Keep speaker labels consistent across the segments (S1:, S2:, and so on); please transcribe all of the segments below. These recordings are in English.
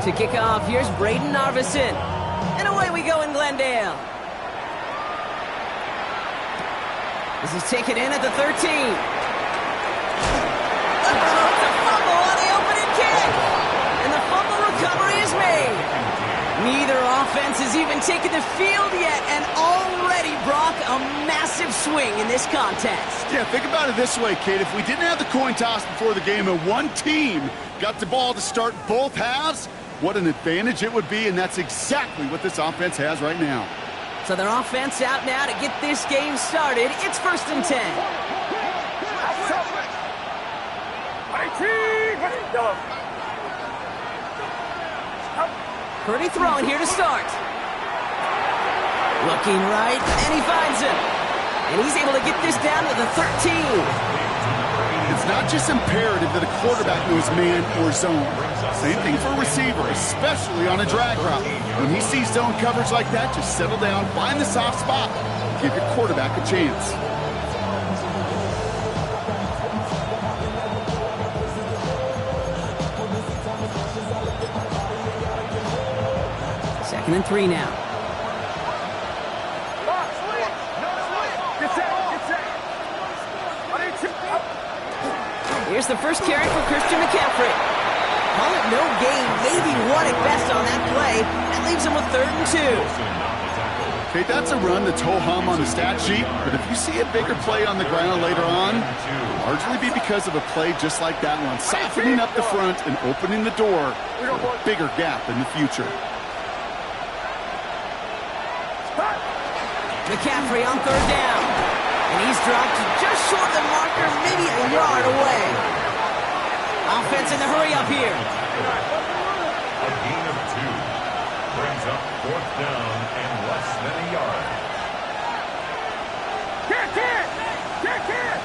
S1: To kick off, here's Braden Narveson. And away we go in Glendale. This is taken in at the 13. It's a fumble on the opening kick. And the fumble recovery is made. Neither offense has even taken the field yet, and already, Brock, a massive swing in this contest.
S2: Yeah, think about it this way, kid. If we didn't have the coin toss before the game and one team got the ball to start both halves, what an advantage it would be, and that's exactly what this offense has right now.
S1: So their offense out now to get this game started. It's 1st and 10. Purdy throwing here to start. Looking right, and he finds him. And he's able to get this down to the 13.
S2: It's not just imperative that a quarterback knows man or zone. Same thing for a receiver, especially on a drag route. When he sees zone coverage like that, just settle down, find the soft spot, give your quarterback a chance.
S1: Second and 3 now. Here's the first carry for Christian McCaffrey. Call it no gain, maybe one at best on that play. That leaves him with 3rd and 2.
S2: Okay, that's a run that's ho-hum on the stat sheet, but if you see a bigger play on the ground later on, largely be because of a play just like that one, softening up the front and opening the door for a bigger gap in the future.
S1: McCaffrey on 3rd down. And he's dropped just short of the marker, maybe a yard away. Offense in the hurry up here.
S3: A gain of 2 brings up 4th down and less than a yard. Kick it! Kick it!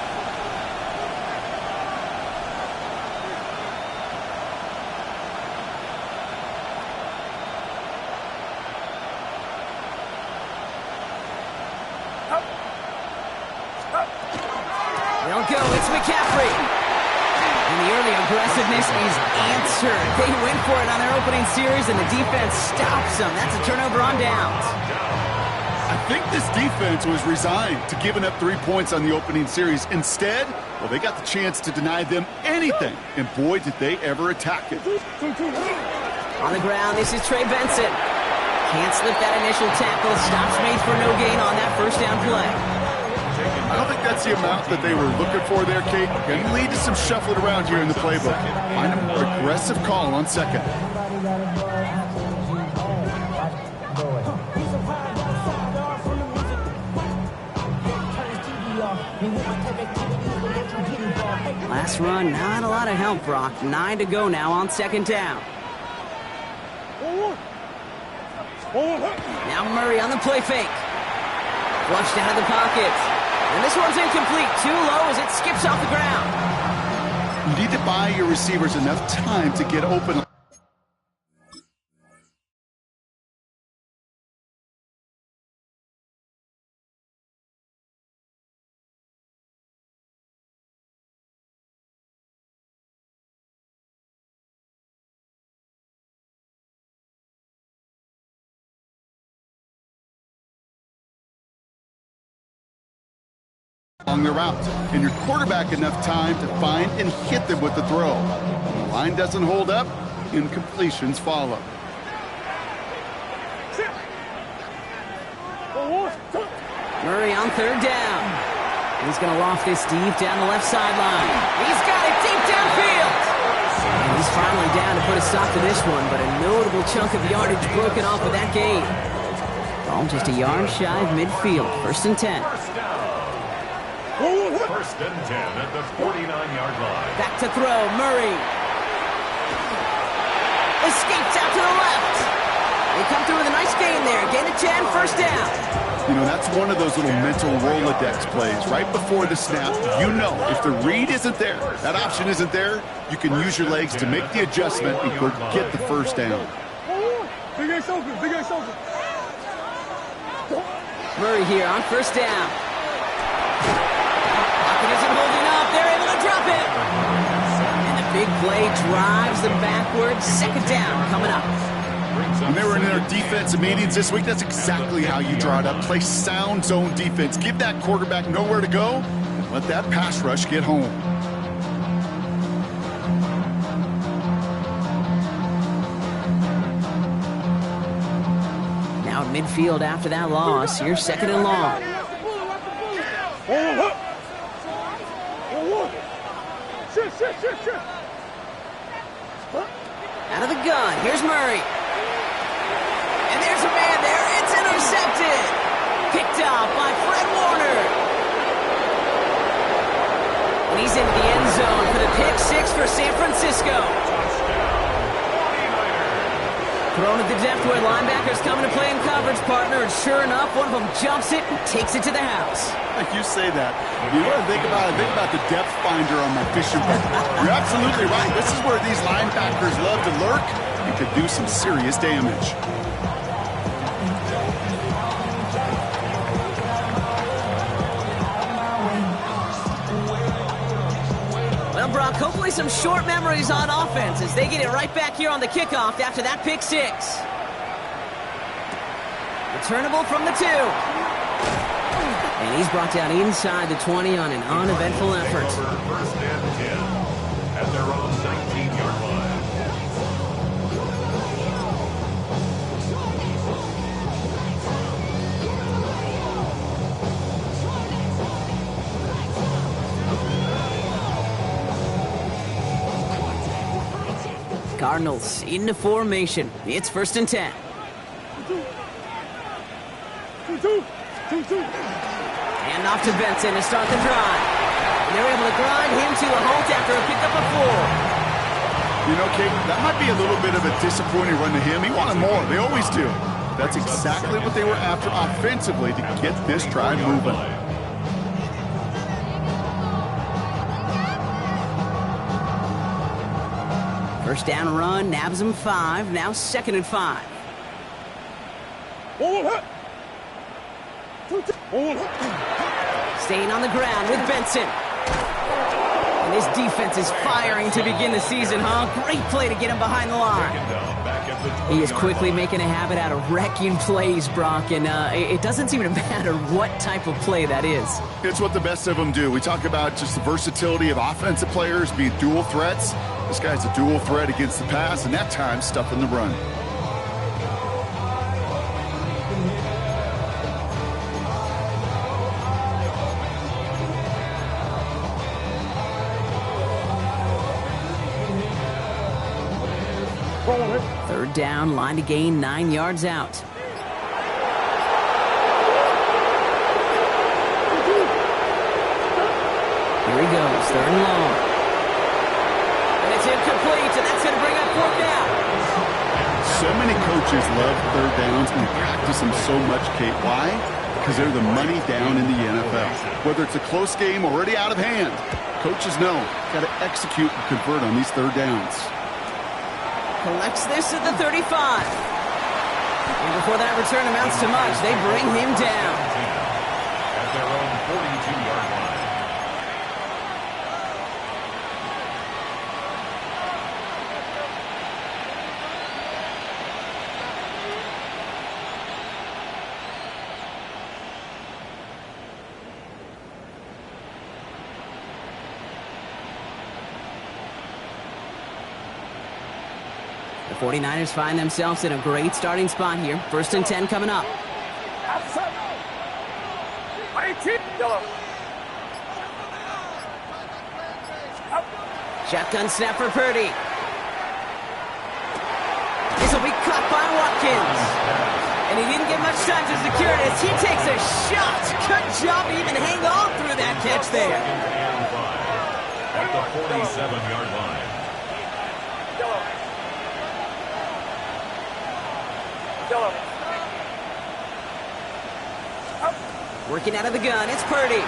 S1: They'll go. It's McCaffrey. And the early aggressiveness is answered. They went for it on their opening series, and the defense stops them. That's a turnover on downs.
S2: I think this defense was resigned to giving up 3 points on the opening series. Instead, well, they got the chance to deny them anything, and boy, did they ever attack it.
S1: On the ground, this is Trey Benson. Can't slip that initial tackle. Stops made for no gain on that 1st down play.
S2: I don't think that's the amount that they were looking for there, Kate. Can lead to some shuffling around here in the playbook. Find a more aggressive call on 2nd.
S1: Last run, not a lot of help, Brock. 9 to go now on 2nd down. Now Murray on the play fake. Flushed out of the pocket. And this one's incomplete. Too low as it skips off the ground.
S2: You need to buy your receivers enough time to get open. Along the route, and your quarterback enough time to find and hit them with the throw. When the line doesn't hold up, incompletions follow.
S1: Murray on 3rd down. He's going to loft this deep down the left sideline. He's got it deep downfield. And he's finally down to put a stop to this one, but a notable chunk of yardage broken off with that gain. Ball just a yard shy of midfield. 1st and 10.
S3: 1st and 10 at the 49-yard line.
S1: Back to throw, Murray. Escapes out to the left. They come through with a nice gain there. Gain of 10, 1st down.
S2: You know, that's one of those little mental Rolodex plays. Right before the snap, you know if the read isn't there, that option isn't there, you can use your legs to make the adjustment and go get the 1st down.
S1: Murray here on 1st down. Pocket isn't holding up. They're able to drop it. And the big play drives them backwards. Second down coming up.
S2: When they were in their defensive meetings this week, that's exactly how you draw it up. Play sound zone defense. Give that quarterback nowhere to go. Let that pass rush get home.
S1: Now at midfield after that loss. Here's second and long. Out of the gun. Here's Murray. And there's a man there. It's intercepted. Picked off by Fred Warner. And he's into the end zone for the pick six for San Francisco. Thrown at the depth where linebackers coming to play in coverage, partner, and sure enough, one of them jumps it and takes it to the house.
S2: Like you say that. You know what I think about? I think about the depth finder on my fishing boat. You're absolutely right. This is where these linebackers love to lurk and could do some serious damage.
S1: Well, Brock, hopefully some short memories on offense as they get it right back here on the kickoff after that pick six. Returnable from the 2. And he's brought down inside the 20 on an uneventful effort.
S3: First and 10 at their own 19-yard line.
S1: Cardinals into formation. It's first and 10. And off to Benson to start the drive. And they're able to grind him to a halt after a pickup of 4.
S2: You know, Kate, that might be a little bit of a disappointing run to him. He wanted more. They always do. That's exactly what they were after offensively to get this drive moving.
S1: First down run, nabs him 5. Now second and 5. Staying on the ground with Benson. And this defense is firing to begin the season, huh? Great play to get him behind the line. He is quickly making a habit out of wrecking plays, Brock, and it doesn't seem to matter what type of play that is.
S2: It's what the best of them do. We talk about just the versatility of offensive players being dual threats. This guy's a dual threat against the pass, and that time stuffing the run.
S1: Third down, line to gain 9 yards out. Here he goes, third and long. And it's incomplete, and that's going to bring up 4th down.
S2: So many coaches love third downs and practice them so much, Kate. Why? Because they're the money down in the NFL. Whether it's a close game already out of hand, coaches know, got to execute and convert on these third downs.
S1: Collects this at the 35. And before that return amounts to much, they bring him down.
S3: At their own 42-yard line.
S1: The 49ers find themselves in a great starting spot here. First and 10 coming up. Shotgun snap for Purdy. This will be caught by Watkins. And he didn't get much time to secure it as he takes a shot. Good job to even hang on through that catch there.
S3: At the 47-yard line.
S1: Working out of the gun, it's Purdy.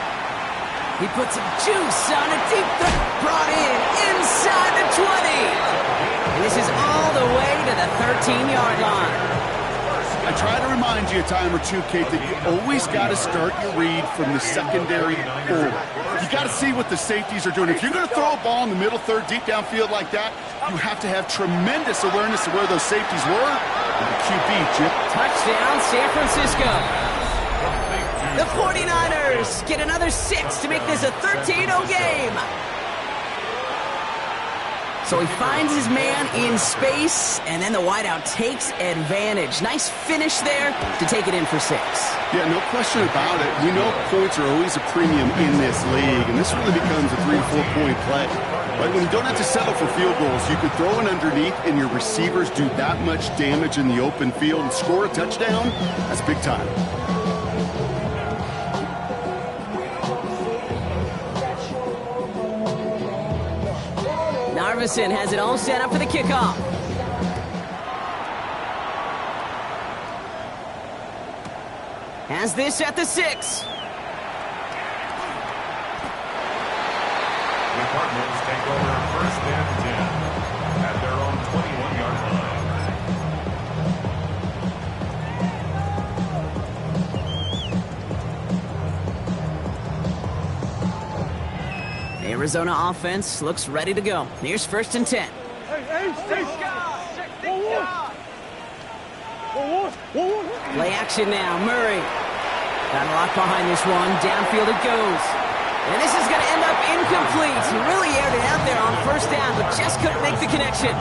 S1: He puts some juice on a deep throw. Brought in inside the 20. And this is all the way to the 13-yard line.
S2: I try to remind you a time or two, Kate, that you always got to start your read from the secondary forward. You got to see what the safeties are doing. If you're going to throw a ball in the middle third, deep downfield like that, you have to have tremendous awareness of where those safeties were. And the QB, Jim.
S1: Touchdown, San Francisco. The 49ers get another 6 to make this a 13-0 game. So he finds his man in space, and then the wideout takes advantage. Nice finish there to take it in for 6.
S2: Yeah, no question about it. We know points are always a premium in this league, and this really becomes a 3- or 4-point play. Right? When you don't have to settle for field goals, you could throw it underneath, and your receivers do that much damage in the open field and score a touchdown. That's big time.
S1: Narvison has it all set up for the kickoff. Has this at the 6.
S3: The Cardinals take over first and 10 at their own 21-yard line.
S1: Arizona offense looks ready to go. Here's first and 10. Play action now. Murray. Got a lock behind this one. Downfield it goes. And this is going to end up incomplete. He really aired it out there on first down, but just couldn't make the connection.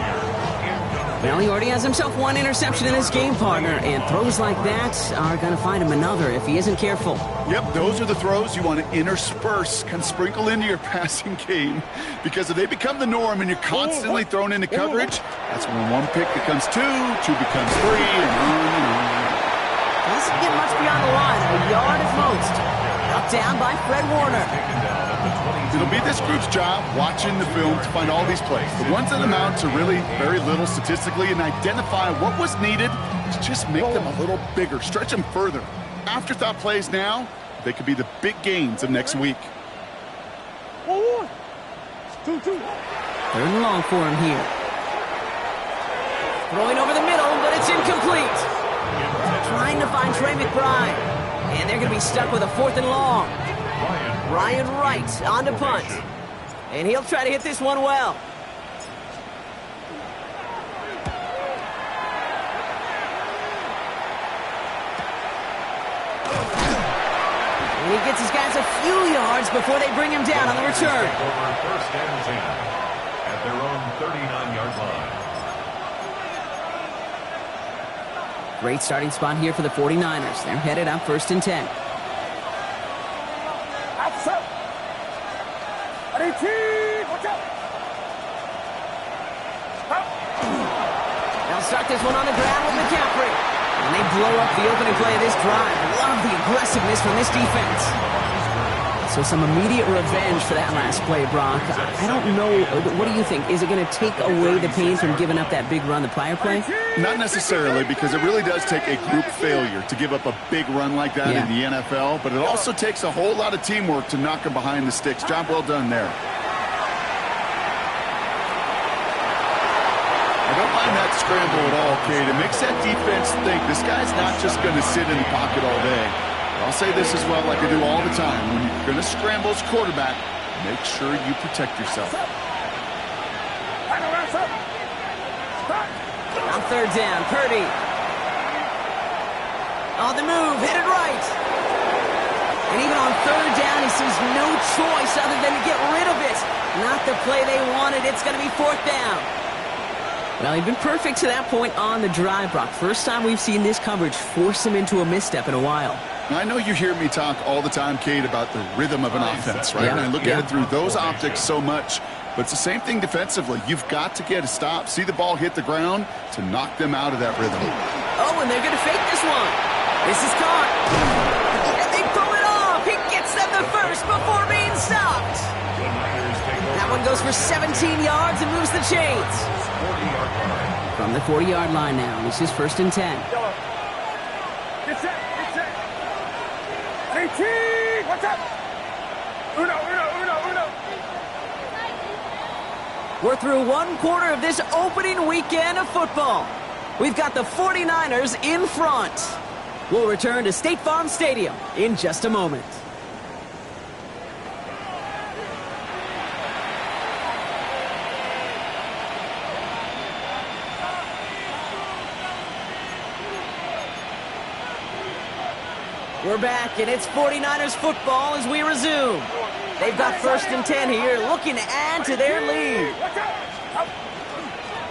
S1: Well, he already has himself one interception in this game, partner, and throws like that are going to find him another if he isn't careful.
S2: Yep, those are the throws you want to intersperse, kind of sprinkle into your passing game, because if they become the norm and you're constantly thrown into coverage, that's when one pick becomes 2, 2 becomes 3, and on.
S1: Doesn't get much beyond the line, a yard at most. Out down by Fred Warner.
S2: It'll be this group's job watching the film to find all these plays. The ones that amount to really very little statistically and identify what was needed to just make them a little bigger, stretch them further. Afterthought plays now, they could be the big gains of next week.
S1: 3rd and long for him here. Throwing over the middle, but it's incomplete. Trying to find Trey McBride. And they're going to be stuck with a 4th and long. Ryan Wright on to punt. And he'll try to hit this one well. And he gets his guys a few yards before they bring him down on the return.
S3: Over first and 10 at their own 39-yard line.
S1: Great starting spot here for the 49ers. They're headed up 1st and 10. They'll start this one on the ground with McCaffrey. And they blow up the opening play of this drive. Love the aggressiveness from this defense. So some immediate revenge for that last play, Brock. I don't know. What do you think? Is it going to take away the pain from giving up that big run the prior play?
S2: Not necessarily, because it really does take a group failure to give up a big run like that in the NFL, but it also takes a whole lot of teamwork to knock them behind the sticks. Job well done there. I don't mind that scramble at all, Kate. It makes that defense think this guy's not just going to sit in the pocket all day. I'll say this as well, like I do all the time. When you're going to scramble as quarterback, make sure you protect yourself.
S1: On 3rd down, Purdy. On the move, hit it right. And even on 3rd down, he sees no choice other than to get rid of it. Not the play they wanted. It's going to be 4th down. Well, he'd been perfect to that point on the drive, Brock. First time we've seen this coverage force him into a misstep in a while.
S2: I know you hear me talk all the time, Kate, about the rhythm of an offense, right? And I look at it through those optics so much. But it's the same thing defensively. You've got to get a stop, see the ball hit the ground to knock them out of that rhythm.
S1: Oh, and they're going to fake this one. This is caught. And they pull it off. He gets them the first before being stopped. That one goes for 17 yards and moves the chains. From the 40-yard line now, this is 1st and 10.
S4: Get set. 18, what's up? Uno.
S1: We're through 1 quarter of this opening weekend of football. We've got the 49ers in front. We'll return to State Farm Stadium in just a moment. We're back, and it's 49ers football as we resume. They've got 1st and 10 here, looking to add to their lead.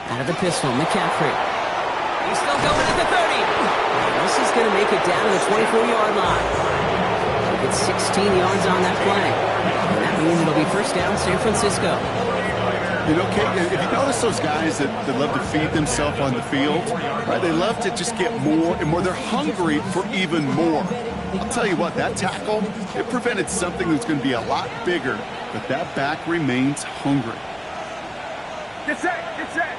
S1: Out of the pistol, McCaffrey. He's still going at the 30. This is going to make it down to the 24-yard line. It's 16 yards on that play. And that means it'll be 1st down, San Francisco.
S2: You know, Kate, if you notice those guys that love to feed themselves on the field, right? They love to just get more and more. They're hungry for even more. I'll tell you what, that tackle, it prevented something that's going to be a lot bigger, but that back remains hungry.
S4: Get set, get set.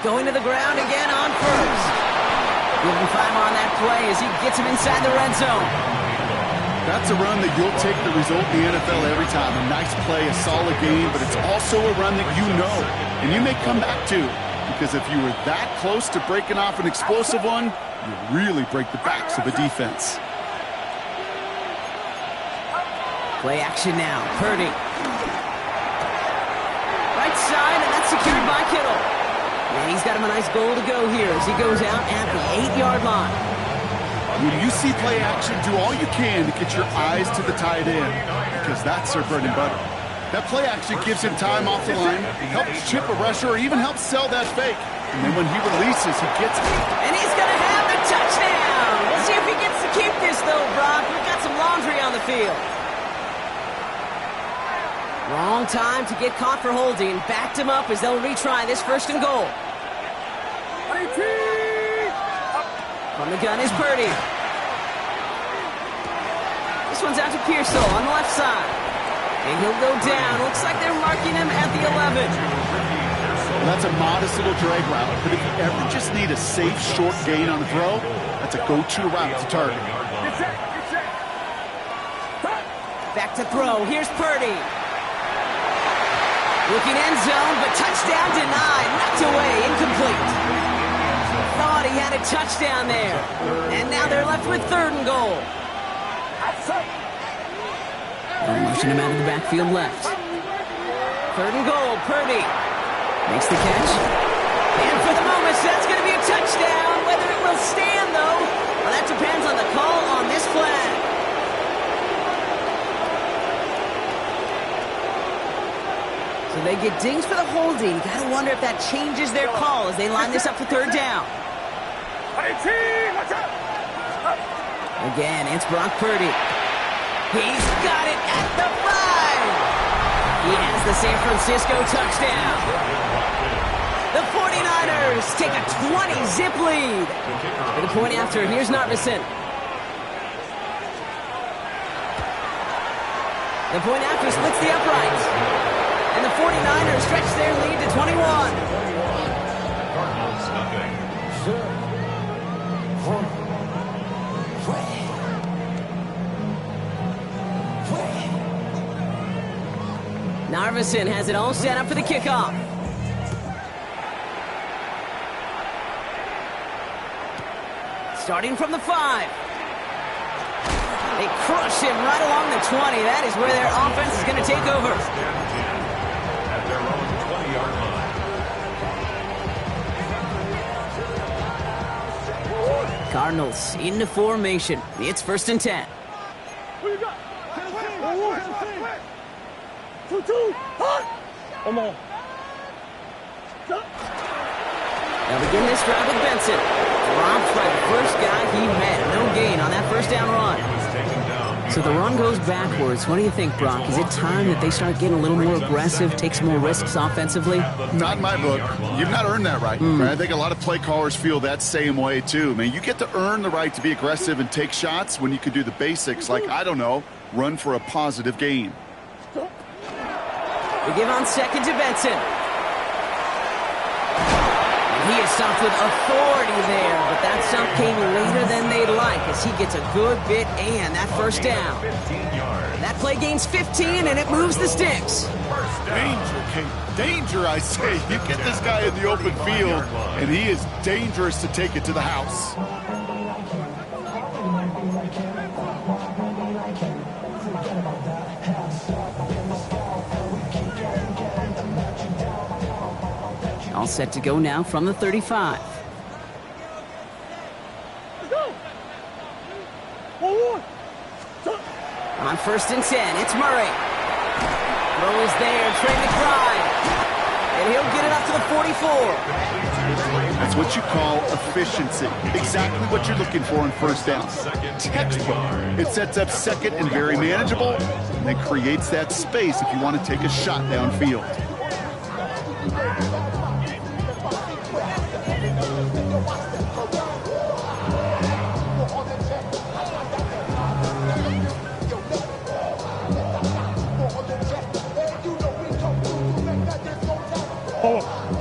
S1: Going to the ground again on 1st. Give him 5 on that play as he gets him inside the red zone.
S2: That's a run that you'll take the result in the NFL every time. A nice play, a solid game, but it's also a run that you know, and you may come back to. Because if you were that close to breaking off an explosive one, you really break the backs of the defense.
S1: Play action now. Purdy. Right side, and that's secured by Kittle. And he's got him a nice goal to go here as he goes out at the 8-yard line.
S2: When you see play action, do all you can to get your eyes to the tight end, because that's their bread and butter. That play action gives him time off the line, helps chip a rusher, or even helps sell that fake. And then when he releases, he gets it.
S1: And he's going to have the touchdown. We'll see if he gets to keep this, though, Brock. We've got some laundry on the field. Wrong time to get caught for holding. Backed him up as they'll retry this 1st and goal. From the gun is Purdy. This one's out to Pearsall on the left side. And he'll go down. Looks like they're marking him at the 11.
S2: Well, that's a modest little drag route, but if you ever just need a safe, short gain on the throw, that's a go-to route to target.
S1: Back to throw. Here's Purdy. Looking end zone, but touchdown denied. Knocked away, incomplete. Thought he had a touchdown there. And now they're left with 3rd and goal. They're motion him out of the backfield left. 3rd and goal, Purdy. Makes the catch. And for the moment, that's going to be a touchdown. Whether it will stand, though, well, that depends on the call on this flag. So they get dinged for the holding. Gotta wonder if that changes their call as they line this up for 3rd down. Again, it's Brock Purdy. He's got it at the 5. He has the San Francisco touchdown. The 49ers take a 20-zip lead. For the point after, here's Narvison. The point after splits the uprights. And the 49ers stretch their lead to 21.
S3: Cardinals nothing.
S1: Narvison has it all set up for the kickoff. Starting from the 5. They crush him right along the 20. That is where their offense is going to take over.
S3: At their own 20-yard line.
S1: Cardinals into formation. It's 1st and 10. They'll begin this drive with Benson. Dropped by the first guy he met. No gain on that 1st down run. So the run goes backwards. What do you think, Brock? Is it time that they start getting a little more aggressive, take some more risks offensively?
S2: Not in my book. You've not earned that right. I think a lot of play callers feel that same way, too. I mean, you get to earn the right to be aggressive and take shots when you can do the basics, like, I don't know, run for a positive gain.
S1: They give on 2nd to Benson. And he is stopped with authority there, but that stop came later than they'd like as he gets a good bit and that 1st down. That play gains 15, and it moves the sticks.
S2: Danger, Kate. Danger, I say. You get this guy in the open field, and he is dangerous to take it to the house.
S1: All set to go now from the 35. On 1st and 10, it's Murray. Throw is there, Trey McBride. And he'll get it up to the 44.
S2: That's what you call efficiency. Exactly what you're looking for on 1st down. Textbook. It sets up 2nd and very manageable, and then creates that space if you want to take a shot downfield.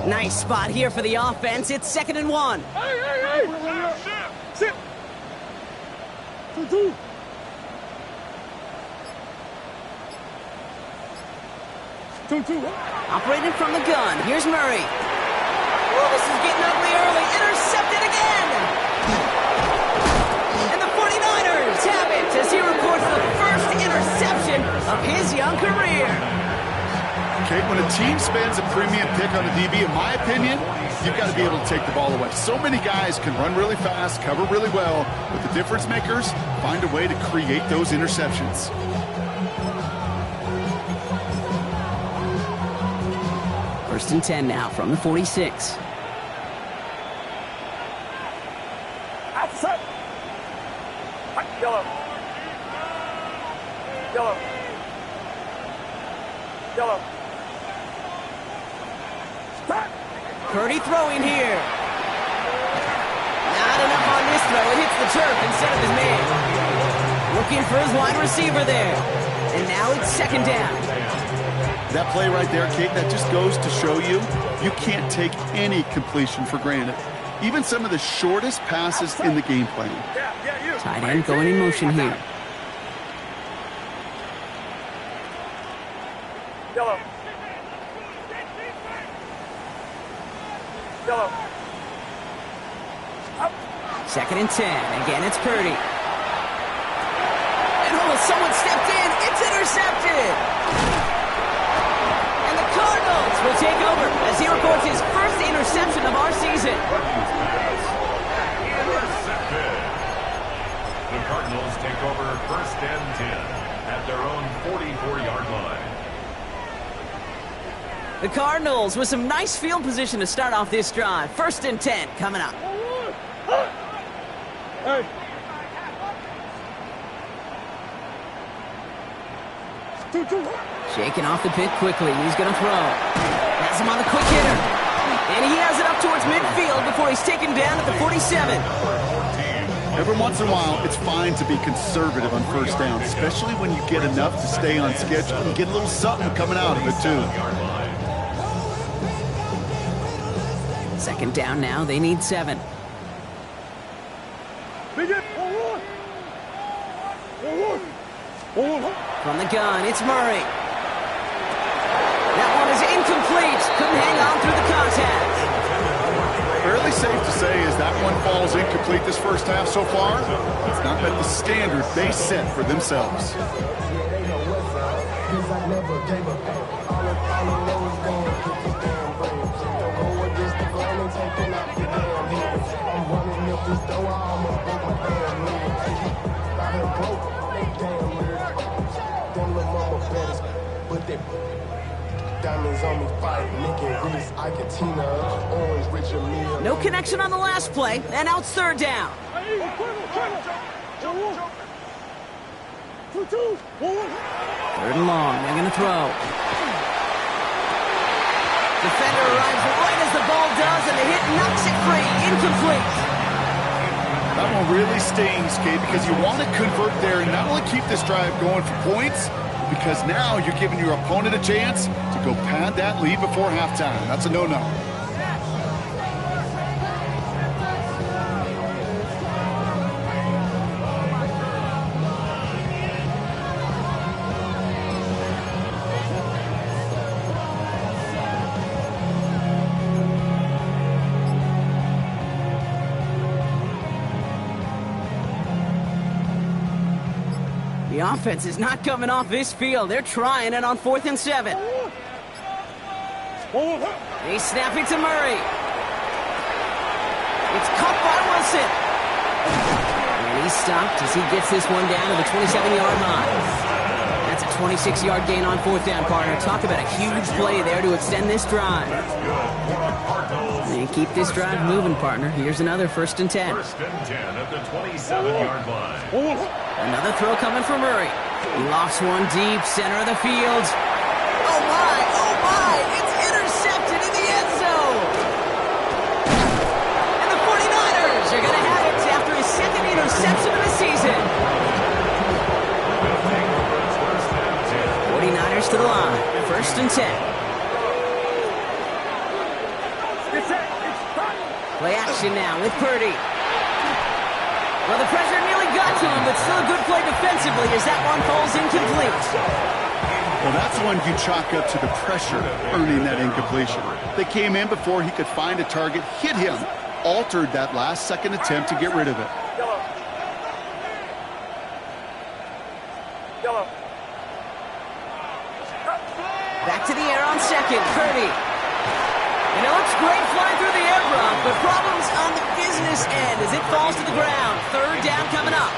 S1: Nice spot here for the offense. It's 2nd and 1.
S4: Hey! Sit! 2-2.
S1: Operating from the gun. Here's Murray. Oh, this is getting ugly early. Intercepted again. And the 49ers have it as he records the first interception of his young career.
S2: Okay, when a team spends a premium pick on a DB, in my opinion, you've got to be able to take the ball away. So many guys can run really fast, cover really well, but the difference makers find a way to create those interceptions.
S1: First and 10 now from the 46.
S4: Outside. Yellow.
S1: Purdy throwing here. Not enough on this throw. It hits the turf instead of his man. Looking for his wide receiver there. And now it's 2nd down.
S2: That play right there, Kate, that just goes to show you, you can't take any completion for granted. Even some of the shortest passes in the game plan.
S1: Tight end going in motion here.
S4: Yellow.
S1: 2nd and 10. Again, it's Purdy. And someone stepped in. It's intercepted. And the Cardinals will take over as he records his first interception of our season.
S3: Intercepted. The Cardinals take over 1st and 10 at their own 44-yard line.
S1: The Cardinals with some nice field position to start off this drive. 1st and 10 coming up.
S4: Hey.
S1: Shaking off the pit quickly. He's going to throw. Has him on the quick hitter. And he has it up towards midfield before he's taken down at the 47.
S2: Every once in a while, it's fine to be conservative on 1st down, especially when you get enough to stay on schedule and get a little something coming out of it, too.
S1: 2nd down now. They need 7. From the gun, it's Murray. That one is incomplete. Couldn't hang on through the contact.
S2: Fairly safe to say as that one falls incomplete this first half so far, it's not met the standard they set for themselves.
S1: No connection on the last play, and now it's 3rd down. 3rd and long, they're going to throw. Defender arrives right as the ball does, and the hit knocks it free. Incomplete.
S2: That one really stings, Kate, because you want to convert there and not only keep this drive going for points, because now you're giving your opponent a chance to go pad that lead before halftime. That's a no-no.
S1: The offense is not coming off this field. They're trying it on 4th and 7. He's snapping to Murray. It's caught by Wilson. And he's stopped as he gets this one down to the 27-yard line. That's a 26-yard gain on fourth down, partner. Talk about a huge play there to extend this drive. And keep this drive moving, partner. Here's another 1st and 10.
S3: 1st and 10 at the 27-yard line.
S1: Another throw coming from Murray. He lofts one deep, center of the field. Oh my, it's intercepted in the end zone. And the 49ers are going to have it after his 2nd interception of the season. 49ers to the line, 1st and 10. Play action now with Purdy. Well, the pressure nearly got to him, but still a good play defensively as that one falls incomplete.
S2: Well, that's one you chalk up to the pressure earning that incompletion. They came in before he could find a target, hit him, altered that last-second attempt to get rid of it.
S1: Back to the air on 2nd, Purdy. And it looks great flying through the air, Brock, but problems on the business end as it falls to the ground. 3rd down coming up.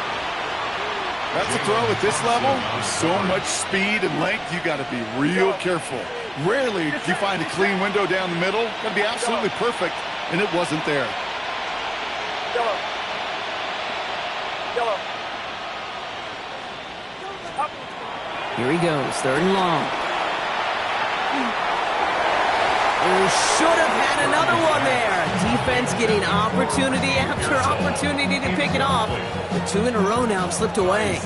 S2: That's a throw at this level. With so much speed and length, you got to be real careful. Rarely do you find a clean window down the middle. Got to be absolutely perfect, and it wasn't there.
S1: Here he goes, 3rd and long. Oh, should have had another one there. Defense getting opportunity after opportunity to pick it off. The 2 in a row now have slipped away.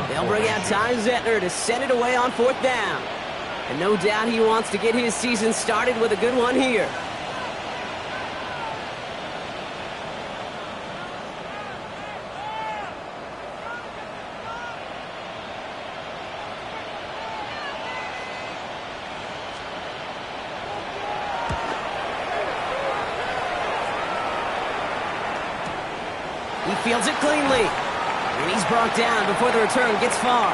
S1: They'll bring out Ty Zettner to send it away on 4th down. And no doubt he wants to get his season started with a good one here. He fields it cleanly. And he's brought down before the return gets far.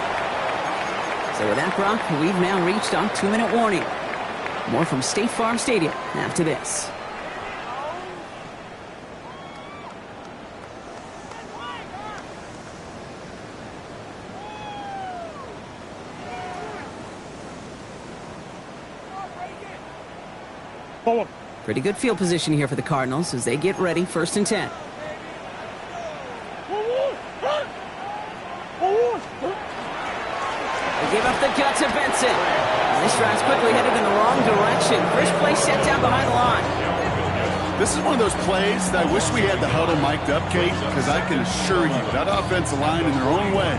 S1: So with that, Brock, we've now reached our 2-minute warning. More from State Farm Stadium after this. Pretty good field position here for the Cardinals as they get ready, 1st and 10. They give up the gut to Benson. And this drive's quickly headed in the wrong direction. First play set down behind the line.
S2: This is one of those plays that I wish we had the huddle mic'd up, Kate, because I can assure you that offensive line in their own way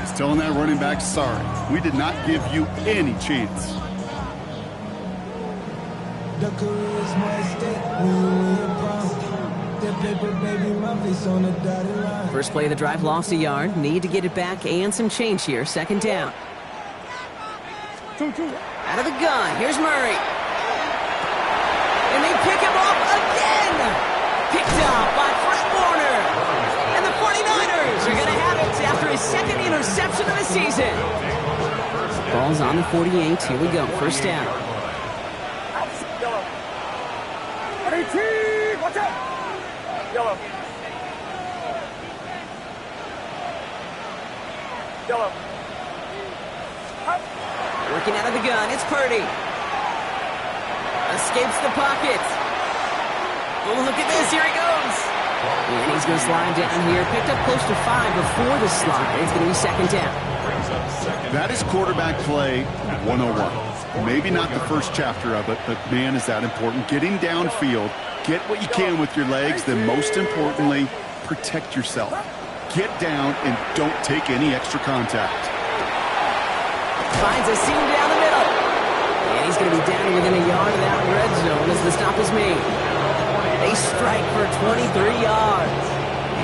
S2: is telling that running back, sorry, we did not give you any chance.
S5: The career is my estate when you win your prime. That paper, baby, my face on the dotted line.
S1: First play of the drive lost a yard. Need to get it back and some change here. 2nd down. Out of the gun. Here's Murray. And they pick him off again. Picked up by Fred Warner. And the 49ers are going to have it after his 2nd interception of the season. Ball's on the 48. Here we go. 1st down.
S4: Watch out! Yellow. Yellow.
S1: Working out of the gun, it's Purdy. Escapes the pocket. Oh, look at this, here he goes. And he's going to slide down here. Picked up close to 5 before the slide. It's going to be 2nd down.
S2: That is quarterback play 101. Maybe not the first chapter of it, but man, is that important. Getting downfield, get what you can with your legs, then most importantly, protect yourself. Get down and don't take any extra contact.
S1: Finds a seam down the middle. And he's going to be down within a yard of that red zone as the stop is made. They strike for 23 yards.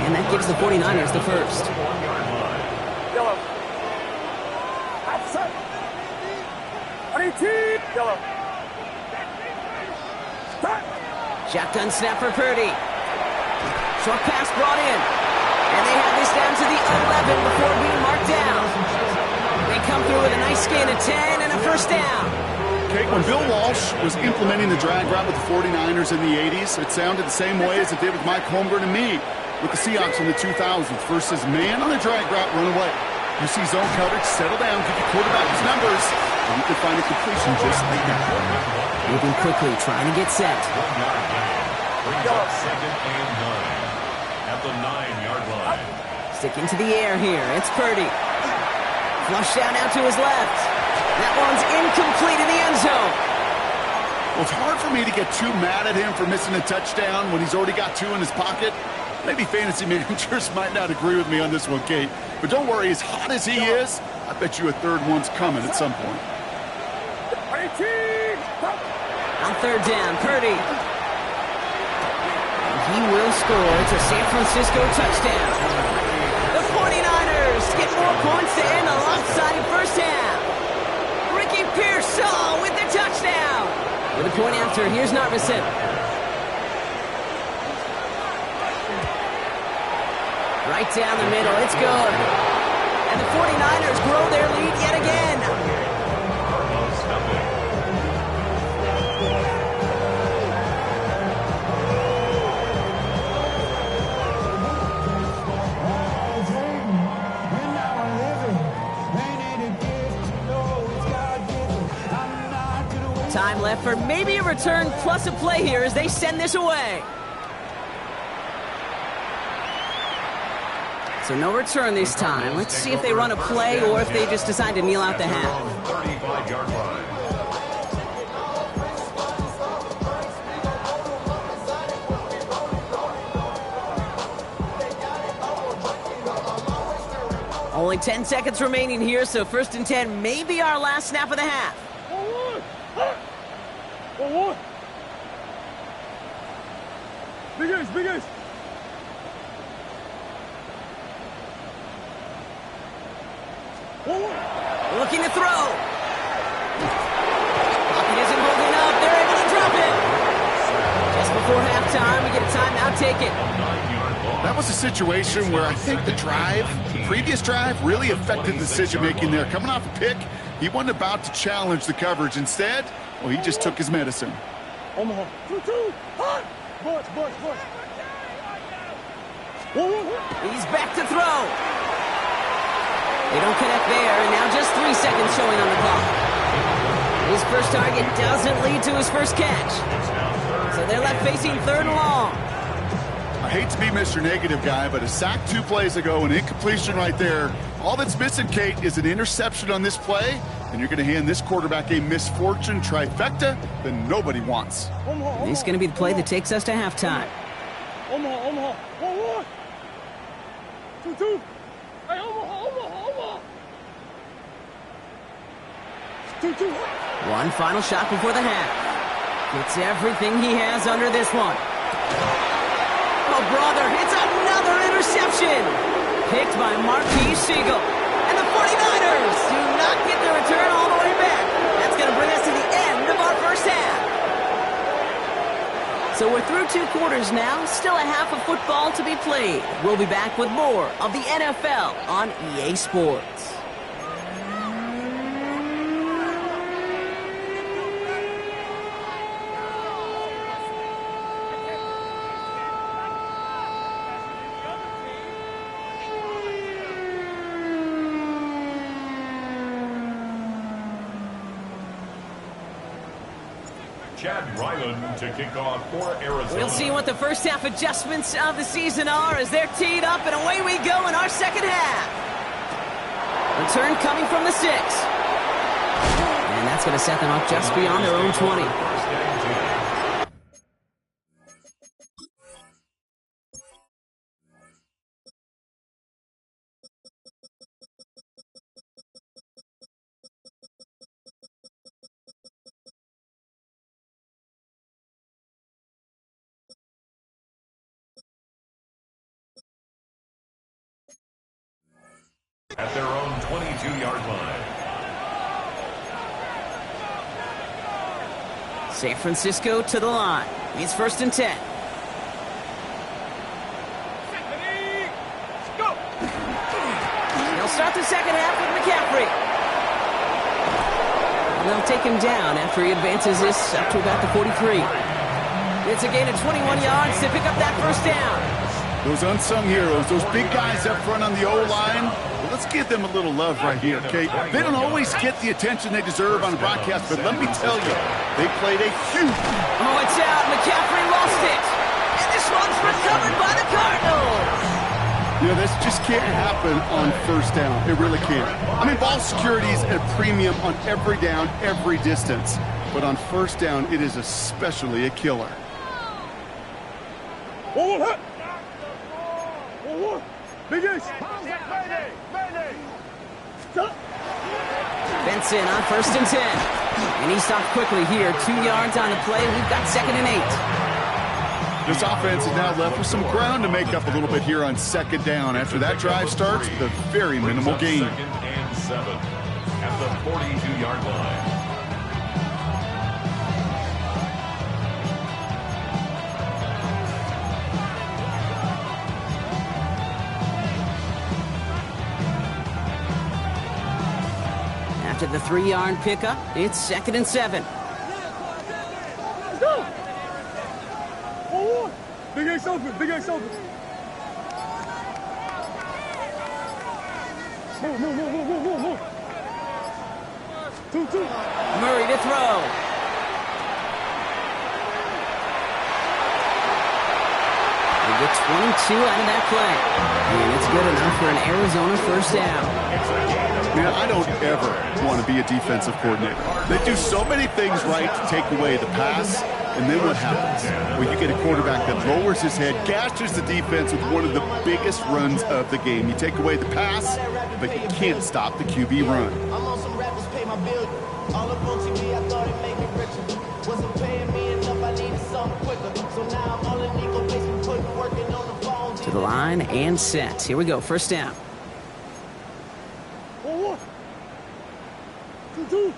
S1: And that gives the 49ers the first.
S4: Yellow. Outside. Yellow. Stop.
S1: Shotgun snap for Purdy. Short pass brought in. And they have this down to the 11 before being marked down. They come through with a nice gain of 10 and a 1st down.
S2: Kate, when Bill Walsh was implementing the drag route with the 49ers in the 80s, it sounded the same way as it did with Mike Holmgren and me with the Seahawks in the 2000s. Versus man on the drag route, run away. You see zone coverage, settle down, give your quarterback his numbers, and you can find a completion just like that.
S1: Moving quickly, trying to get set.
S3: 1 yard gain. Brings up 2nd and 9 at the 9-yard line.
S1: Sticking to the air here. It's Purdy. Flush down out to his left. That one's incomplete in the end zone.
S2: Well, it's hard for me to get too mad at him for missing a touchdown when he's already got 2 in his pocket. Maybe fantasy managers might not agree with me on this one, Kate. But don't worry, as hot as he is, I bet you a third one's coming at some point.
S1: On 3rd down, Purdy. And he will score. It's a San Francisco touchdown. The 49ers get more points to end a lopsided first half. Ricky Pearsall with the touchdown. With a point after, here's Narvison. Right down the middle, it's good. And the 49ers grow their lead yet again. Time left for maybe a return plus a play here as they send this away. So no return this time. Let's see if they run a play or if they just decide to kneel out the half.
S3: 35-yard line.
S1: Only 10 seconds remaining here, so 1st and 10 may be our last snap of the half.
S4: Big ace, big ace.
S1: Looking to throw. Pocket isn't holding up. They're able to drop it. Just before halftime, we get a timeout. Take it.
S2: That was a situation where I think the previous drive, really affected the decision-making there. Coming off a pick, he wasn't about to challenge the coverage. Instead, well, he just took his medicine.
S4: Omaha. 2-2. Hot. Bush.
S1: He's back to throw. They don't connect there, and now just 3 seconds showing on the clock. His first target doesn't lead to his first catch. So they're left facing 3rd and long.
S2: I hate to be Mr. Negative guy, but a sack 2 plays ago, an incompletion right there. All that's missing, Kate, is an interception on this play, and you're going to hand this quarterback a misfortune trifecta that nobody wants.
S1: And this is going to be the play that takes us to halftime.
S4: Omaha. 1-1. 2-2. Hey, Omaha. 2-2.
S1: One final shot before the half. Gets everything he has under this one. Oh, brother, it's another interception. Picked by Marquise Siegel. And the 49ers do not get the return all the way back. That's going to bring us to the end of our first half. So we're through 2 quarters now. Still a half of football to be played. We'll be back with more of the NFL on EA Sports.
S3: Chad Ryland to kick off for Arizona.
S1: We'll see what the first half adjustments of the season are as they're teed up, and away we go in our second half. Return coming from the 6. And that's going to set them up just beyond their own 20.
S3: At their own 22-yard line.
S1: San Francisco to the line. It's 1st and 10. They'll start the second half with McCaffrey. And they'll take him down after he advances this up to about the 43. It's a gain of 21 yards to pick up that first down.
S2: Those unsung heroes, those big guys up front on the O-line, well, let's give them a little love right here, okay? They don't always get the attention they deserve on the broadcast, but let me tell you, they played a huge...
S1: Oh, it's out. McCaffrey lost it. And this one's recovered by the Cardinals.
S2: You know, this just can't happen on first down. It really can't. I mean, ball security is at a premium on every down, every distance. But on first down, it is especially a killer.
S4: Oh, Big Ace.
S1: Benson on 1st and 10. And he stopped quickly here. 2 yards on the play. We've got 2nd and 8.
S2: This offense is now left with some ground to make up a little bit here on 2nd down. After that drive starts, the very minimal gain.
S3: 2nd and 7 at the 42-yard line.
S1: After the 3-yard pickup, it's 2nd and 7.
S4: Go! Oh, Big Ace open. Big Ace open. Move. 2-2.
S1: Murray to throw. They get 22 out of that play. And it's good enough for an Arizona first down.
S2: Man, I don't ever want to be a defensive coordinator. They do so many things right to take away the pass, and then what happens? Well, you get a quarterback that lowers his head, gashes the defense with one of the biggest runs of the game. You take away the pass, but you can't stop the QB run.
S6: I'm on some rappers pay my bill. All up on TV, I thought it made me richer. Wasn't paying me enough, I needed something quicker. So now I'm all in Nico basement, putting working on the phone.
S1: To the line and set. Here we go, first down.
S4: 2-2.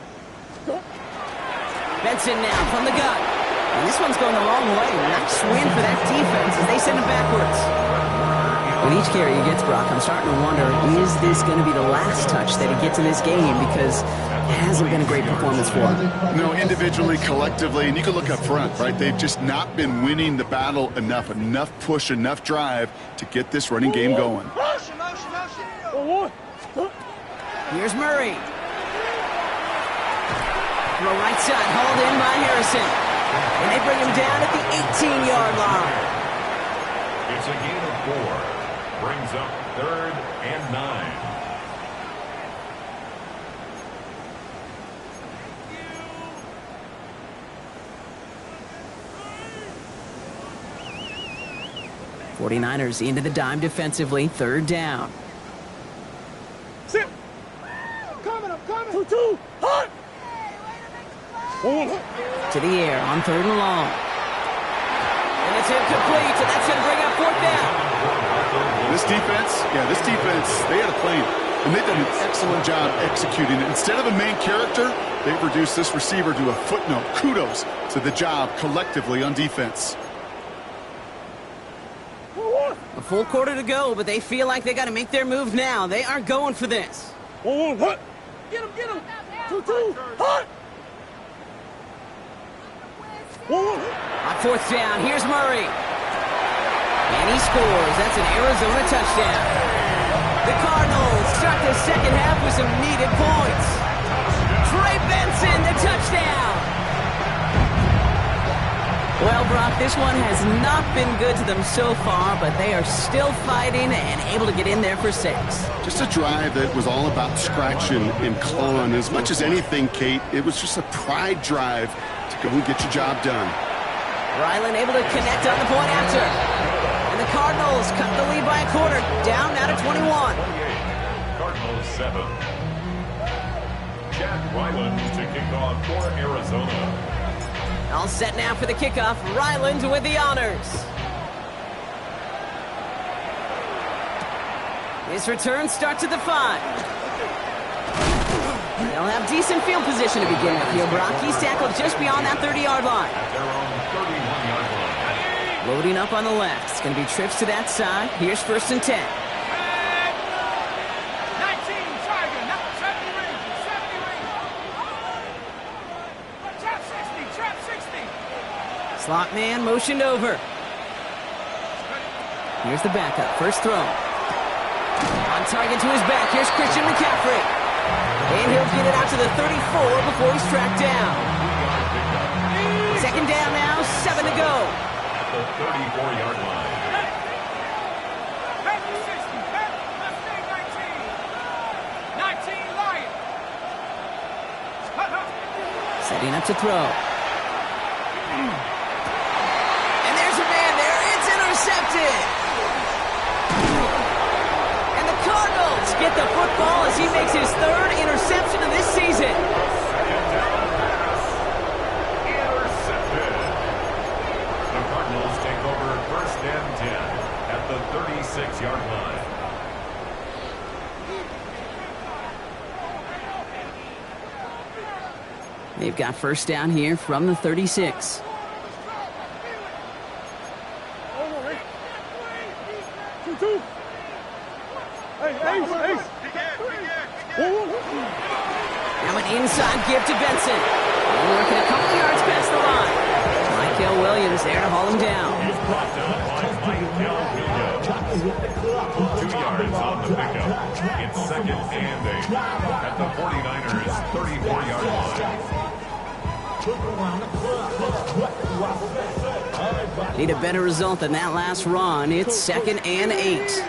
S1: Benson now from the gun. And this one's going the wrong way. Nice win for that defense as they send it backwards. With each carry he gets, Brock, I'm starting to wonder, is this going to be the last touch that he gets in this game? Because it hasn't been a great performance for him.
S2: No, individually, collectively, and you can look up front, right? They've just not been winning the battle enough push, enough drive to get this running game going.
S4: Oh,
S1: Here's Murray. Throw right side, hauled in by Harrison. And they bring him down at the 18-yard line.
S3: It's a gain of 4. Brings up 3rd and 9.
S1: '49ers into the dime defensively, 3rd down.
S4: sit. Coming. 2-2. Hot.
S1: To the air on 3rd and long. And it's incomplete, so that's going to bring up 4th down.
S2: This defense, they had a plan, and they've done an excellent job executing it. Instead of a main character, they've reduced this receiver to a footnote. Kudos to the job collectively on defense.
S1: A full quarter to go, but they feel like they got to make their move now. They are going for this.
S4: Hot. Get him. 2-2. Hot.
S1: On 4th down, here's Murray. And he scores. That's an Arizona touchdown. The Cardinals start the second half with some needed points. Trey Benson, the touchdown. Well, Brock, this one has not been good to them so far, but they are still fighting and able to get in there for 6.
S2: Just a drive that was all about scratching and clawing. As much as anything, Kate, it was just a pride drive to go and get your job done.
S1: Ryland able to connect on the point after. And the Cardinals cut the lead by a quarter, down now to 21.
S3: 28. Cardinals 7. Jack Ryland to kick off for Arizona.
S1: All set now for the kickoff. Ryland with the honors. His return starts at the 5. They'll have decent field position to begin with here, Brock. He's tackled just beyond that 30-yard line.
S3: At their own 31-yard line.
S1: Loading up on the left. It's going to be trips to that side. Here's 1st and 10.
S4: 19, Tiger, not 70 range.
S1: Slot man motioned over. Here's the backup. First throw. On target to his back. Here's Christian McCaffrey. And he'll get it out to the 34 before he's tracked down. Second down now, 7 to go.
S3: At the 34-yard line.
S1: Setting up to throw. And there's a man there. It's intercepted. And the Cardinals get the football as he makes his third interception of this season.
S3: Intercepted. The Cardinals take over first and 10 at the 36-yard line.
S1: They've got first down here from the 36. Now an inside give to Benson. They're working a couple yards past the line. Michael Williams there to haul him down.
S3: He's brought down by Michael Williams. 2 yards on the pickup. It's second and 8 at the 49ers' 34-yard line.
S1: Need a better result than that last run. It's second and 8.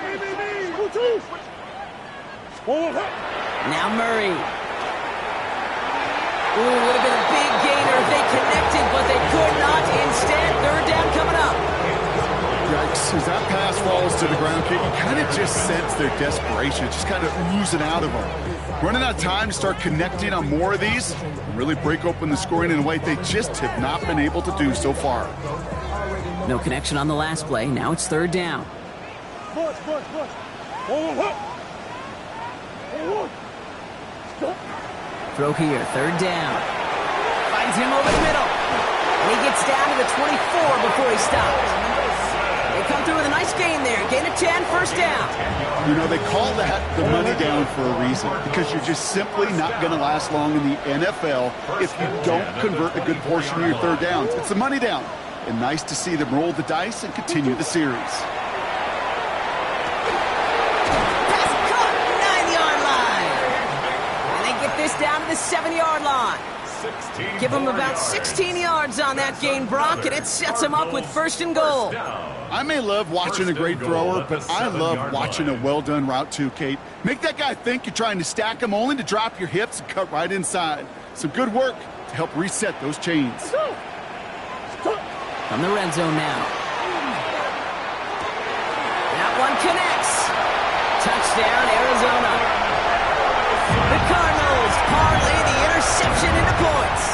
S1: Now Murray. Ooh, would have been a big gainer if they connected, but they could not. Instead, third down coming up.
S2: Yikes, as that pass falls to the ground, Kate, you kind of just sense their desperation. Just kind of oozing out of them. Running out of time to start connecting on more of these and really break open the scoring in a way they just have not been able to do so far.
S1: No connection on the last play. Now it's third down. Throw here, third down. Finds him over the middle. And he gets down to the 24 before he stops. They come through with a nice gain there. Gain of 10, first down.
S2: You know, they call that the money down for a reason, because you're just simply not going to last long in the NFL if you don't convert a good portion of your third downs. It's the money down. And nice to see them roll the dice and continue the series.
S1: Pass caught, 9-yard line. And they get this down to the 7-yard line. Give them about 16 yards on that gain, Brock, and it sets them up with first and goal.
S2: I may love watching a great thrower, but I love watching a well-done route too, Kate. Make that guy think you're trying to stack him only to drop your hips and cut right inside. Some good work to help reset those chains.
S1: From the red zone now. That one connects. Touchdown, Arizona. The Cardinals parlay the interception into points.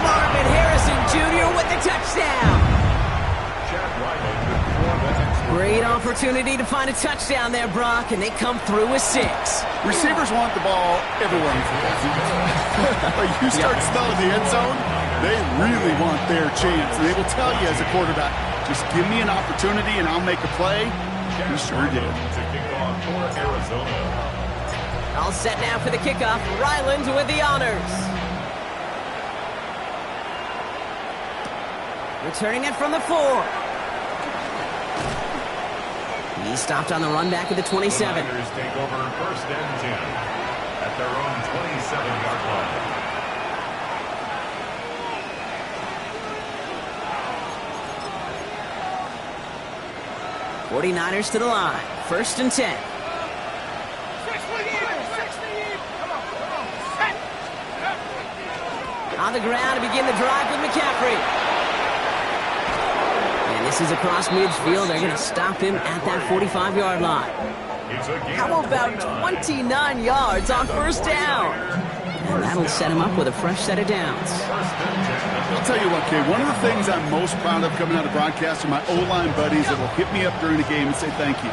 S1: Marvin Harrison Jr. with the touchdown. Great opportunity to find a touchdown there, Brock, and they come through with 6.
S2: Receivers want the ball everywhere. But you start smelling the end zone, they really want their chance. And they will tell you as a quarterback, just give me an opportunity and I'll make a play. He sure did.
S3: To kick off for Arizona.
S1: All set now for the kickoff. Ryland with the honors. Returning it from the 4. He stopped on the run back at the 27.
S3: The Niners take over first and 10 at their own 27-yard line.
S1: 49ers to the line. First and 10. On the ground to begin the drive with McCaffrey. And this is across midfield. They're going to stop him at that 45-yard line. How about 29 yards on first down? And that'll set him up with a fresh set of downs.
S2: I'll tell you what, Kay, one of the things I'm most proud of coming out of broadcast are my O-line buddies that will hit me up during the game and say thank you.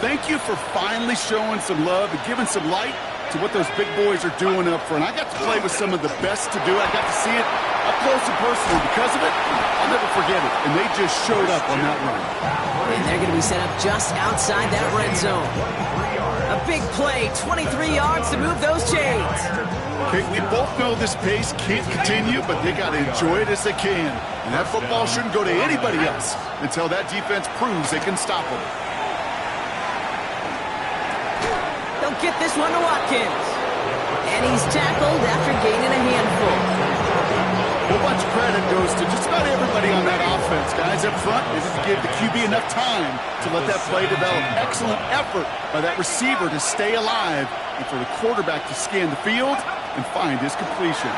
S2: Thank you for finally showing some love and giving some light to what those big boys are doing up front. I got to play with some of the best to do it. I got to see it up close and personal. Because of it, I'll never forget it. And they just showed up on that run.
S1: And they're going to be set up just outside that red zone. A big play, 23 yards to move those chains.
S2: Okay, we both know this pace can't continue, but they got to enjoy it as they can. And that football shouldn't go to anybody else until that defense proves they can stop them.
S1: They'll get this one to Watkins. And he's tackled after gaining a handful.
S2: A bunch of credit goes to just about everybody on that offense. Guys up front, they just give the QB enough time to let that play develop. Excellent effort by that receiver to stay alive and for the quarterback to scan the field and find his completion.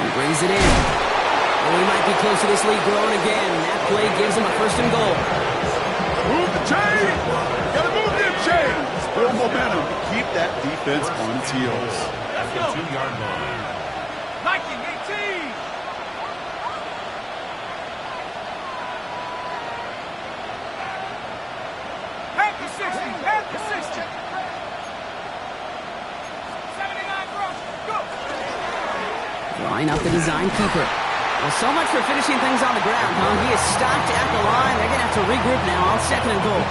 S1: He brings it in. And we might be close to this lead growing again. That play gives him a 1st and goal.
S2: Move the chain! Gotta move them chains! Build momentum. Keep that defense on its heels.
S3: At the 2-yard line.
S4: Nike 18. Half the 60. Half the 60. 79 cross. Go.
S1: Line up the design keeper. Well, so much for finishing things on the ground, huh? He is stopped at the line. They're going to have to regroup now on 2nd and goal.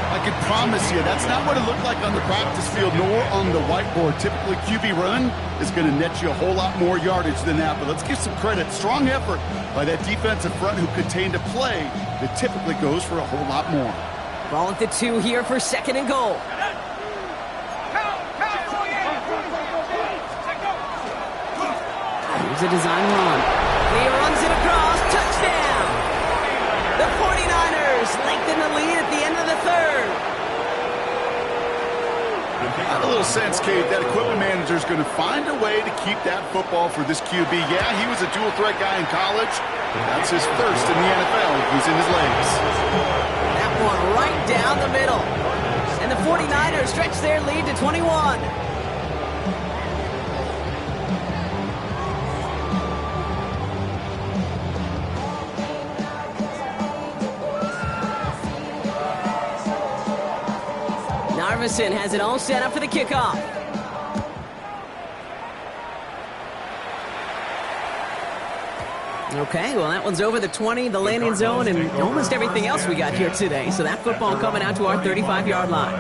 S2: I can promise you, that's not what it looked like on the practice field nor on the whiteboard. Typically, QB run is going to net you a whole lot more yardage than that. But let's give some credit. Strong effort by that defensive front who contained a play that typically goes for a whole lot more.
S1: Ball at the 2 here for 2nd and goal. Here's a design run. He runs it across. Touchdown! The 49ers lengthen the lead at the end of the 3rd.
S2: I have a little sense, Kate, that equipment manager is going to find a way to keep that football for this QB. Yeah, he was a dual-threat guy in college, but that's his first in the NFL using his legs.
S1: That one right down the middle. And the 49ers stretch their lead to 21. Narvison has it all set up for the kickoff. Okay, well, that one's over the 20, the landing zone, and almost everything else we got here today. So that football coming out to our 35-yard line.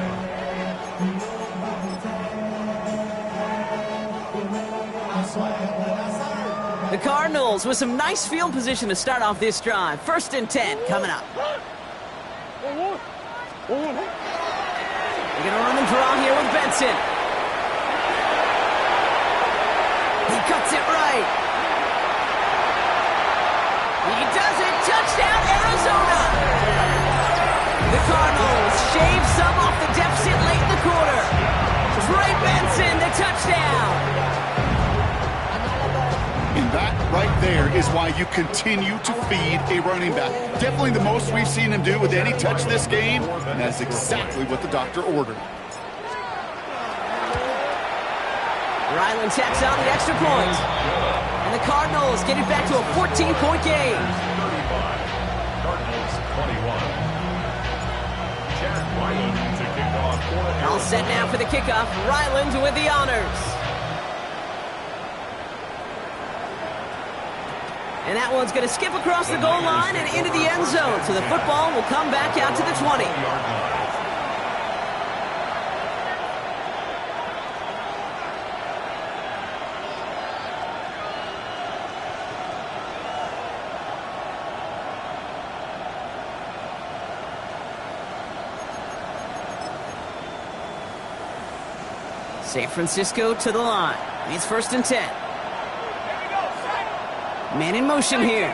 S1: The Cardinals with some nice field position to start off this drive. 1st and 10 coming up. They're going to run the draw here with Benson. He cuts it right. He does it. Touchdown, Arizona. The Cardinals shave some off the deficit late in the quarter. Trey Benson, the touchdown.
S2: And that right there is why you continue to feed a running back. Definitely the most we've seen him do with any touch this game, and that's exactly what the doctor ordered.
S1: Ryland tacks on the extra point. And the Cardinals get it back to a 14-point game.
S3: 35, Cardinals 21. Jack Ryland to kick off for the
S1: All set now for the kickoff. Ryland with the honors. And that one's going to skip across the goal line and into the end zone. So the football will come back out to the 20. San Francisco to the line. It's 1st and 10. Man in motion here.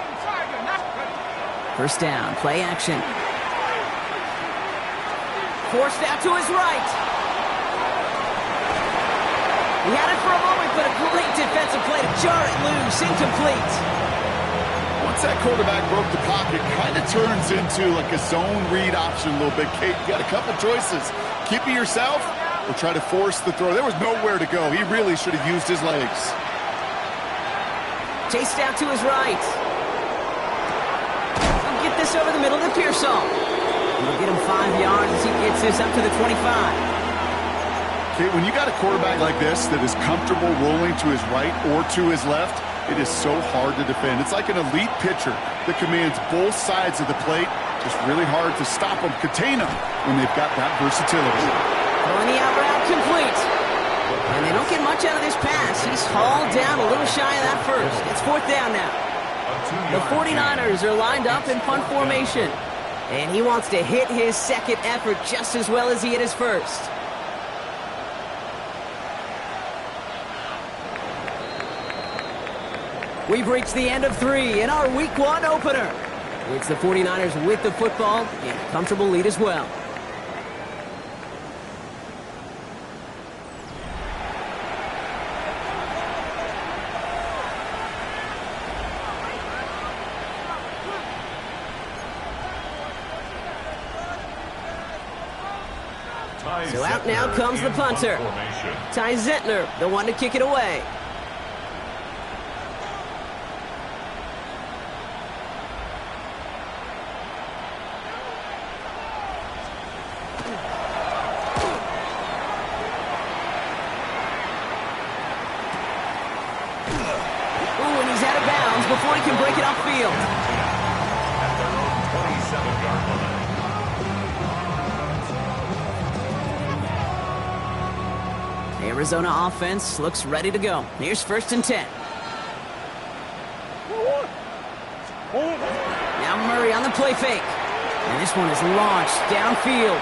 S1: 1st down, play action. Forced out to his right. He had it for a moment, but a great defensive play to jar it loose, incomplete.
S2: Once that quarterback broke the pocket, kind of turns into like a zone read option a little bit. Kate, you got a couple choices. Keep it yourself or try to force the throw. There was nowhere to go. He really should have used his legs.
S1: Chased out to his right. He'll get this over the middle to Pearsall. He'll get him 5 yards as he gets this up to the 25.
S2: Okay, when you got a quarterback like this that is comfortable rolling to his right or to his left, it is so hard to defend. It's like an elite pitcher that commands both sides of the plate. Just really hard to stop them, contain them when they've got that versatility.
S1: Throwing the out route complete. And they don't get much out of this pass. He's hauled down a little shy of that first. It's 4th down now. The 49ers are lined up in punt formation. And he wants to hit his second effort just as well as he hit his first. We've reached the end of 3 in our Week 1 opener. It's the 49ers with the football and a comfortable lead as well. So out now comes the punter. Ty Zentner, the one to kick it away. Ooh, and he's out of bounds before he can break it upfield.
S3: At their own 27-yard line.
S1: Arizona offense looks ready to go. Here's 1st and 10. Now Murray on the play fake. And this one is launched downfield.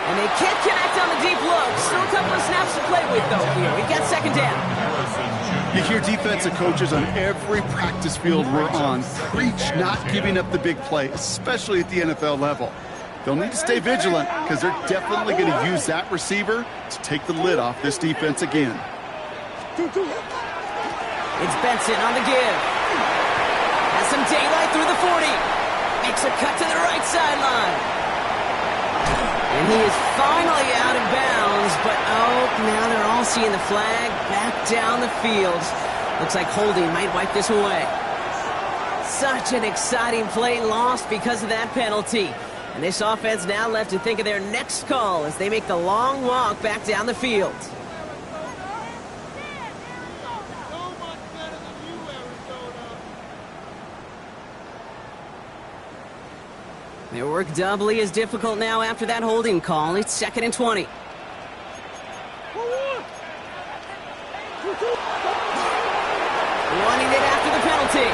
S1: And they can't connect on the deep look. Still a couple of snaps to play with, though, here. We've got 2nd down.
S2: You hear defensive coaches on every practice field we're on preach not giving up the big play, especially at the NFL level. They'll need to stay vigilant because they're definitely going to use that receiver to take the lid off this defense again.
S1: It's Benson on the give. Has some daylight through the 40. Makes a cut to the right sideline. And he is finally out of bounds, but now they're all seeing the flag back down the field. Looks like holding might wipe this away. Such an exciting play lost because of that penalty. And this offense now left to think of their next call as they make the long walk back down the field. Their work doubly is difficult now after that holding call. It's 2nd and 20. Wanting it after the penalty.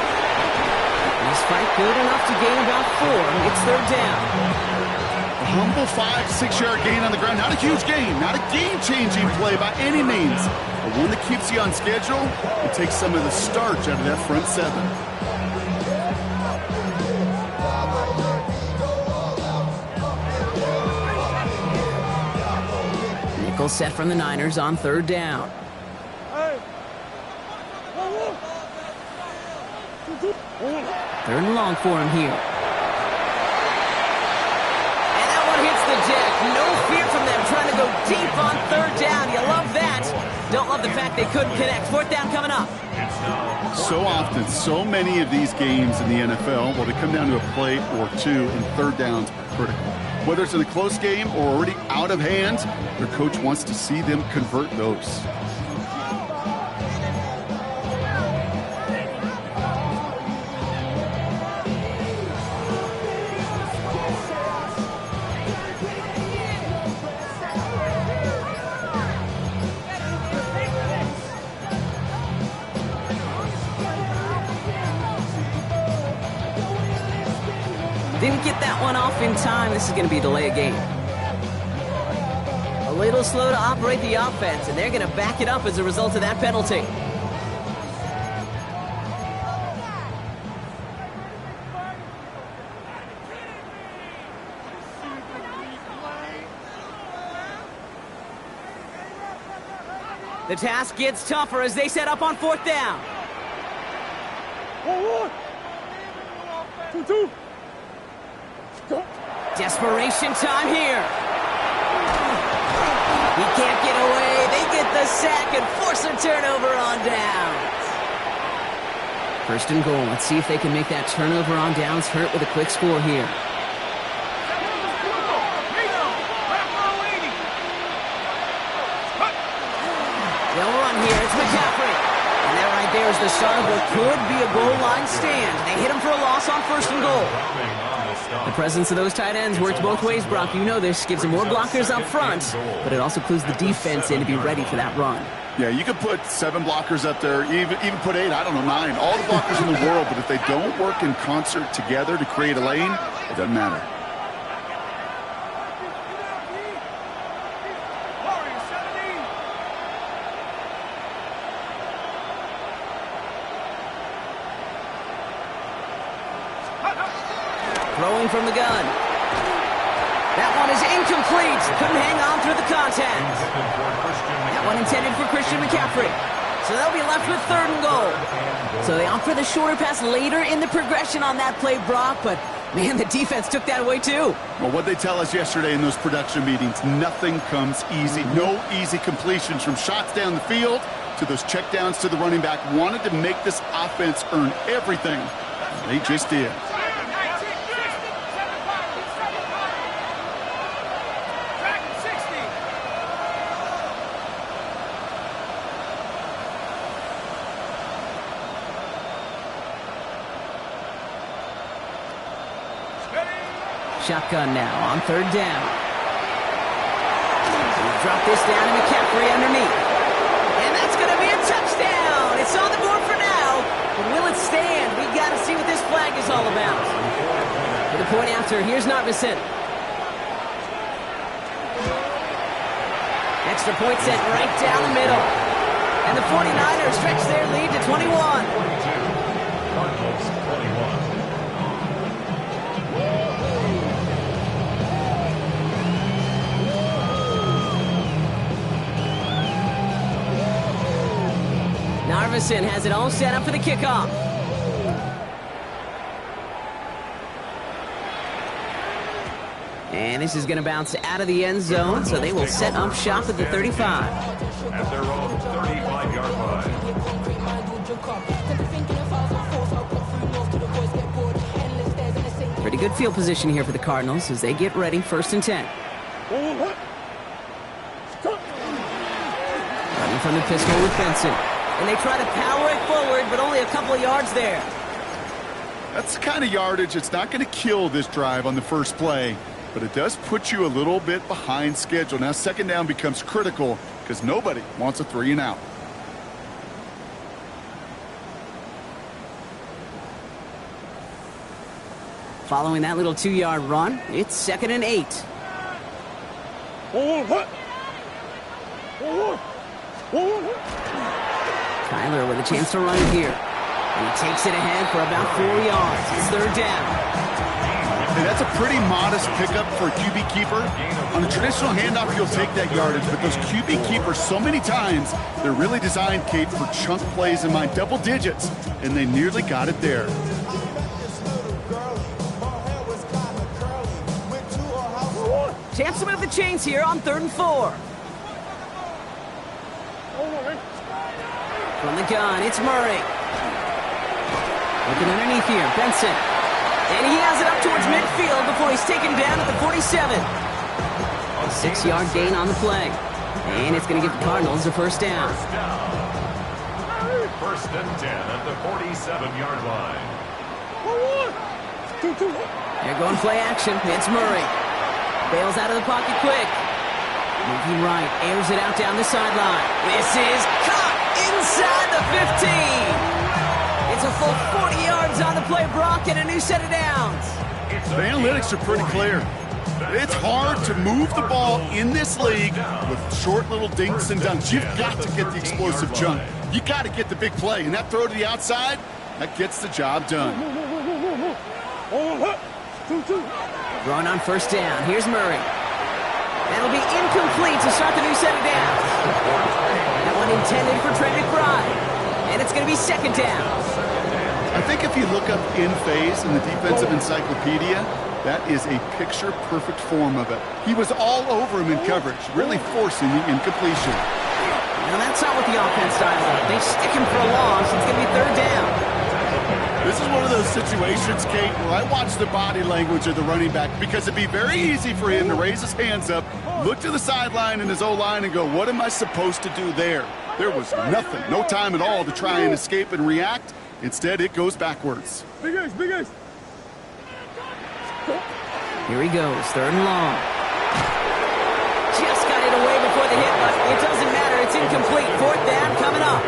S1: This fight good enough to gain about 4. It's 3rd down.
S2: A humble 5-6-yard gain on the ground. Not a huge gain. Not a game-changing play by any means. But one that keeps you on schedule and takes some of the starch out of that front 7.
S1: Nickel set from the Niners on 3rd down. 3rd and long for him here. And that one hits the deck. No fear from them trying to go deep on 3rd down. You love that. Don't love the fact they couldn't connect. 4th down coming up.
S2: So often, so many of these games in the NFL, well, they come down to a play or 2, and 3rd downs are critical. Whether it's in a close game or already out of hand, their coach wants to see them convert those.
S1: Didn't get that one off in time. This is going to be a delay of game. A little slow to operate the offense, and they're going to back it up as a result of that penalty. The task gets tougher as they set up on 4th down.
S4: 2-2.
S1: Desperation time here. He can't get away. They get the sack and force a turnover on downs. 1st and goal. Let's see if they can make that turnover on downs hurt with a quick score here. They'll run here. It's McCaffrey. And they're right there's the start of what could be a goal line stand. They hit him for a loss on 1st and goal. The presence of those tight ends works both ways, Brock. You know this. Gives them more blockers up front, but it also clues the defense in to be ready for that run.
S2: Yeah, you could put 7 blockers up there, even put 8, I don't know, 9. All the blockers in the world, but if they don't work in concert together to create a lane, it doesn't matter.
S1: Throwing from the gun. That one is incomplete. Couldn't hang on through the contact. That one intended for Christian McCaffrey. So they'll be left with 3rd and goal. So they opt for the shorter pass later in the progression on that play, Brock, but man, the defense took that away too.
S2: Well, what they tell us yesterday in those production meetings, nothing comes easy. No easy completions from shots down the field to those checkdowns to the running back. Wanted to make this offense earn everything. They just did.
S1: Shotgun now on 3rd down. Drop this down to McCaffrey underneath. And that's going to be a touchdown. It's on the board for now. But will it stand? We've got to see what this flag is all about. For the point after, here's Narvison. Extra point sent right down the middle. And the 49ers stretch their lead to 21.
S3: 22. Cardinals 21.
S1: Narvison has it all set up for the kickoff. And this is going to bounce out of the end zone, so they will set up shop at the 35.
S3: At their own 35-yard line.
S1: Pretty good field position here for the Cardinals as they get ready, 1st and 10. Running from the pistol with Benson. And they try to power it forward, but only a couple of yards there.
S2: That's the kind of yardage that's not going to kill this drive on the first play, but it does put you a little bit behind schedule. Now 2nd down becomes critical because nobody wants a 3 and out.
S1: Following that little 2-yard run, it's 2nd and 8. Tyler with a chance to run it here. And he takes it ahead for about 4 yards. It's 3rd down.
S2: And that's a pretty modest pickup for a QB keeper. On a traditional handoff, you'll take that yardage, but those QB keepers, so many times, they're really designed, Kate, for chunk plays in mind, double digits, and they nearly got it there.
S1: Chance to move the chains here on 3rd and 4. From the gun, it's Murray. Looking underneath here, Benson. And he has it up towards midfield before he's taken down at the 47. A 6-yard gain on the play. And it's going to give the Cardinals a 1st down.
S3: 1st and 10 at the 47-yard line.
S1: They're going play action. It's Murray. Bails out of the pocket quick. Moving right, airs it out down the sideline. This is caught inside the 15. It's a full 40 yards on the play, Brock, and a new set of downs.
S2: The analytics are pretty clear. It's hard to move the ball in this league with short little dinks and dunks. You've got to get the explosive jump. You got to get the big play, and that throw to the outside, that gets the job done.
S1: Run on 1st down. Here's Murray. That'll be incomplete to start the new set of downs. That one intended for Trey McBride. And it's going to be 2nd down.
S2: I think if you look up in phase in the defensive encyclopedia, that is a picture-perfect form of it. He was all over him in coverage, really forcing the incompletion.
S1: Now that's not what the offense dials up. They stick him for a loss. It's going to be 3rd down.
S2: This is one of those situations, Kate, where I watch the body language of the running back because it'd be very easy for him to raise his hands up, look to the sideline and his O-line and go, what am I supposed to do there? There was nothing, no time at all to try and escape and react. Instead, it goes backwards.
S4: Big Ace, Big Ace.
S1: Here he goes, 3rd and long. Just got it away before the hit, but it doesn't matter. It's incomplete. 4th down coming up.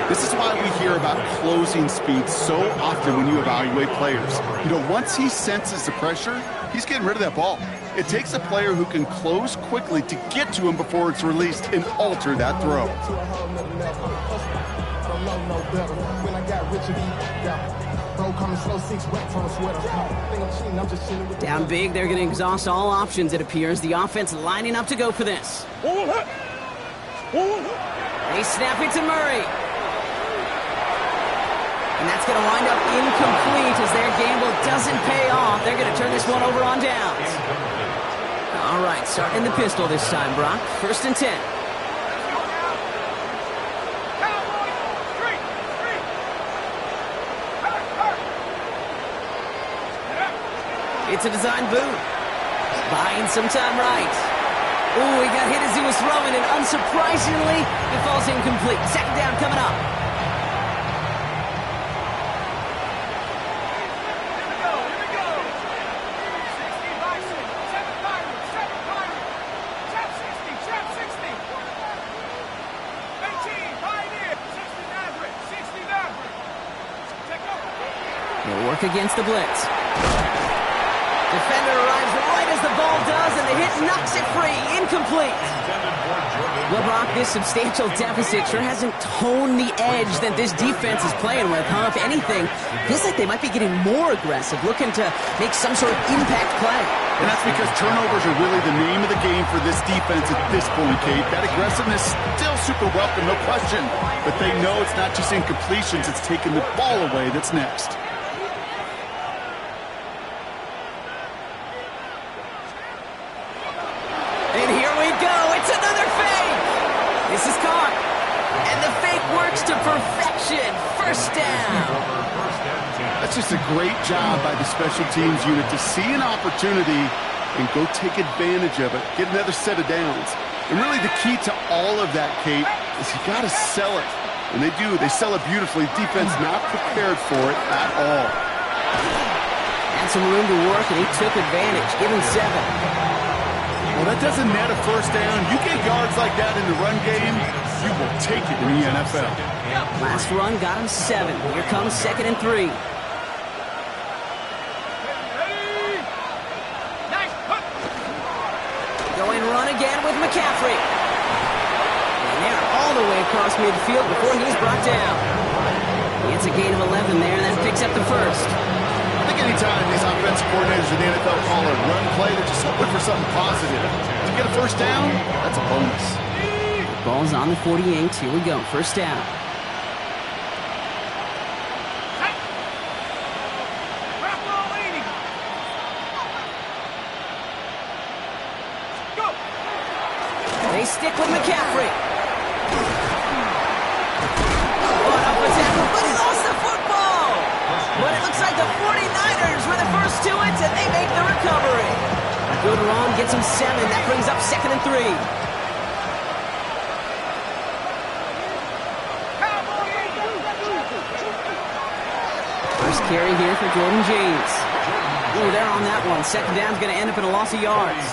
S2: This is why we hear about closing speed so often when you evaluate players. You know, once he senses the pressure, he's getting rid of that ball. It takes a player who can close quickly to get to him before it's released and alter that throw.
S1: Down big, they're going to exhaust all options, it appears. The offense lining up to go for this. They snap it to Murray. And that's going to wind up incomplete as their gamble doesn't pay off. They're going to turn this one over on downs. All right, starting the pistol this time, Brock. 1st and 10. It's a design boot. Buying some time right. Ooh, he got hit as he was throwing, and unsurprisingly, it falls incomplete. 2nd down coming up. They'll work against the blitz. Defender arrives right as the ball does, and the hit knocks it free. Incomplete. Well, Brock, this substantial deficit sure hasn't toned the edge that this defense is playing with, huh? If anything, feels like they might be getting more aggressive, looking to make some sort of impact play.
S2: And that's because turnovers are really the name of the game for this defense at this point, Kate. That aggressiveness still super welcome, no question. But they know it's not just incompletions, it's taking the ball away that's next.
S1: This is caught. And the fake works to perfection. 1st down.
S2: That's just a great job by the special teams unit to see an opportunity and go take advantage of it. Get another set of downs. And really the key to all of that, Kate, is you got to sell it. And they do. They sell it beautifully. Defense not prepared for it at all.
S1: Had some room to work, and he took advantage. Give him 7.
S2: Well, that doesn't net a 1st down. You get yards like that in the run game, you will take it in the NFL.
S1: Last run got him 7. Here comes 2nd and 3. Going run again with McCaffrey. And they're all the way across midfield before he's brought down. It's a gain of 11 there, and that picks up the 1st.
S2: I think anytime these offensive coordinators in the NFL call a run play, they're just hoping for something positive. To get a 1st down, that's a bonus.
S1: The ball's on the 48. Here we go. 1st down. They stick with McCaffrey. What up with tackle, but he lost the football. But it looks like the 49ers were the first to it, and they make the recovery. A good run gets him 7. That brings up 2nd and 3. First carry here for Jordan James. Ooh, they're on that one. 2nd down's going to end up in a loss of yards.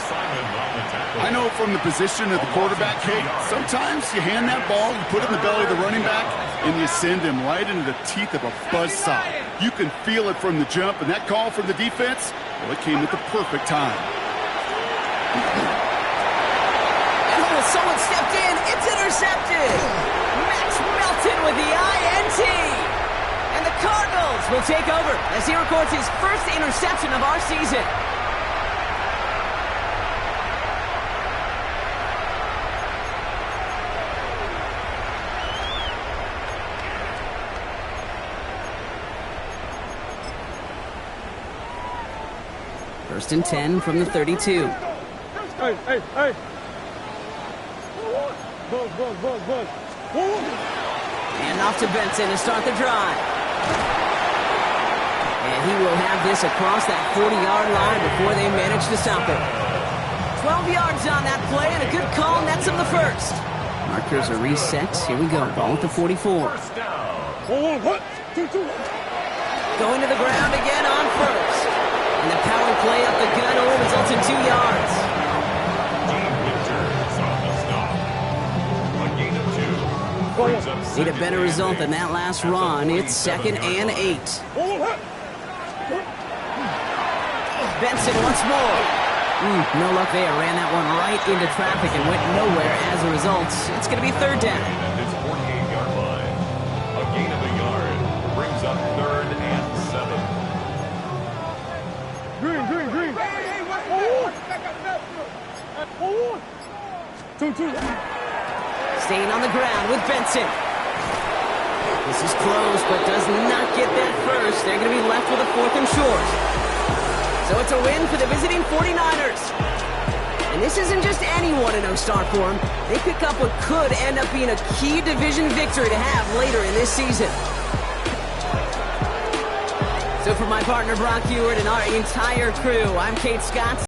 S2: I know from the position of the quarterback, Kate, sometimes you hand that ball, you put it in the belly of the running back, and you send him right into the teeth of a buzzsaw. You can feel it from the jump, and that call from the defense, well, it came at the perfect time.
S1: And oh, someone stepped in. It's intercepted. Max Melton with the INT. And the Cardinals will take over as he records his 1st interception of our season. First and 10 from the 32.
S4: Hey. Buzz.
S1: And off to Benson to start the drive. And he will have this across that 40-yard line before they manage to stop it. 12 yards on that play, and a good call nets him the 1st. Markers are reset. Here we go. Ball at the 44.
S3: First down.
S1: Going to the ground again on first. And the power play up the gut only results in 2 yards. Need a better result than that last run. It's 2nd and 8. Benson once more. No luck there. Ran that one right into traffic and went nowhere as a result. It's going to be 3rd down.
S3: At his 48-yard line. A gain of a yard brings up 3rd and 7.
S4: Green.
S1: Staying on the ground with Benson. This is close, but does not get that first. They're going to be left with a 4th and short. So it's a win for the visiting 49ers. And this isn't just any 1-0 start for them. They pick up what could end up being a key division victory to have later in this season. So for my partner Brock Heward and our entire crew, I'm Kate Scott.